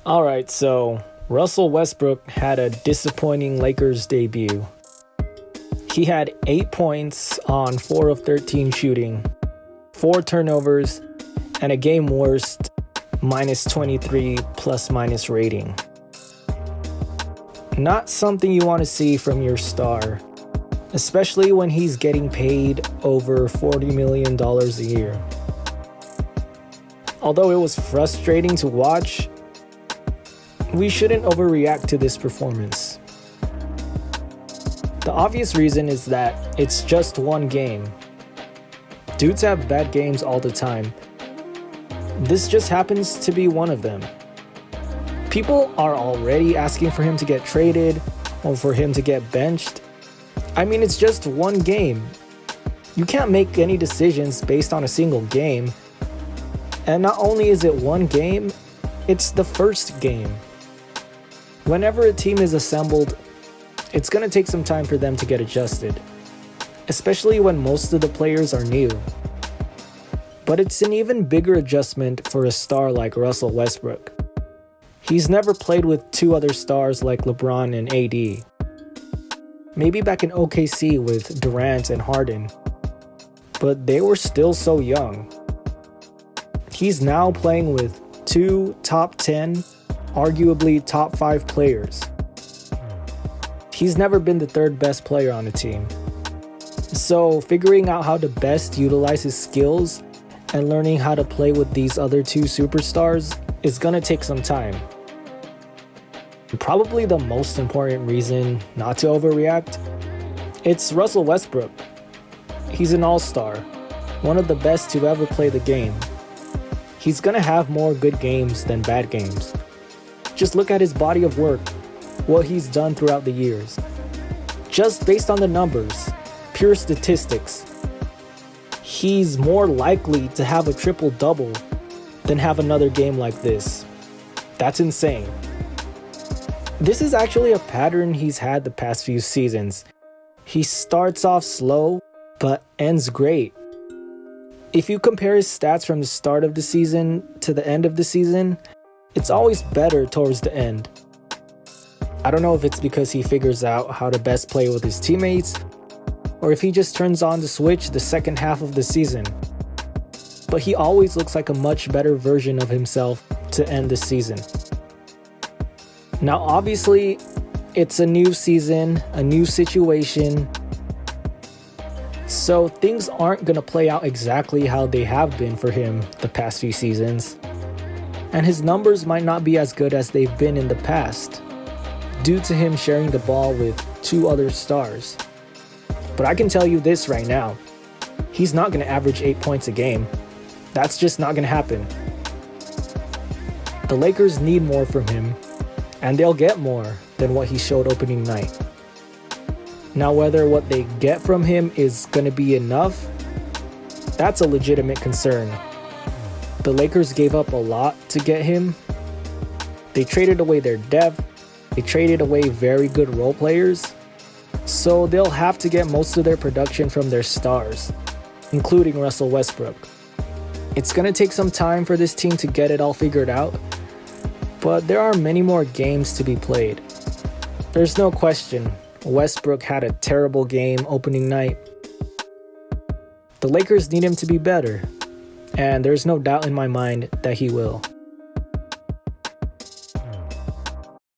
Alright, so Russell Westbrook had a disappointing Lakers debut. He had 8 points on 4 of 13 shooting, 4 turnovers, and a game worst -23 plus-minus rating. Not something you want to see from your star, especially when he's getting paid over $40 million a year. Although it was frustrating to watch, we shouldn't overreact to this performance. The obvious reason is that it's just one game. Dudes have bad games all the time. This just happens to be one of them. People are already asking for him to get traded or for him to get benched. I mean, it's just one game. You can't make any decisions based on a single game. And not only is it one game, it's the first game. Whenever a team is assembled, it's going to take some time for them to get adjusted, especially when most of the players are new. But it's an even bigger adjustment for a star like Russell Westbrook. He's never played with 2 other stars like Lebron and AD. Maybe back in OKC with Durant and Harden, but they were still so young. He's now playing with 2 top 10, arguably top 5 players. He's never been the 3rd best player on a team. So figuring out how to best utilize his skills and learning how to play with these other 2 superstars is gonna take some time. Probably the most important reason not to overreact, it's Russell Westbrook. He's an all-star, one of the best to ever play the game. He's gonna have more good games than bad games. Just look at his body of work, what he's done throughout the years. Just based on the numbers, pure statistics, he's more likely to have a triple-double than have another game like this. That's insane. This is actually a pattern he's had the past few seasons. He starts off slow, but ends great. If you compare his stats from the start of the season to the end of the season, it's always better towards the end. I don't know if it's because he figures out how to best play with his teammates, or if he just turns on the switch the second half of the season. But he always looks like a much better version of himself to end the season. Now obviously, it's a new season, a new situation, so things aren't gonna play out exactly how they have been for him the past few seasons. And his numbers might not be as good as they've been in the past, due to him sharing the ball with 2 other stars. But I can tell you this right now, he's not gonna average 8 points a game. That's just not gonna happen. The Lakers need more from him, and they'll get more than what he showed opening night. Now whether what they get from him is gonna be enough, that's a legitimate concern. The Lakers gave up a lot to get him. They traded away their depth, they traded away very good role players, so they'll have to get most of their production from their stars, including Russell Westbrook. It's gonna take some time for this team to get it all figured out, but there are many more games to be played. There's no question, Westbrook had a terrible game opening night. The Lakers need him to be better, and there's no doubt in my mind that he will.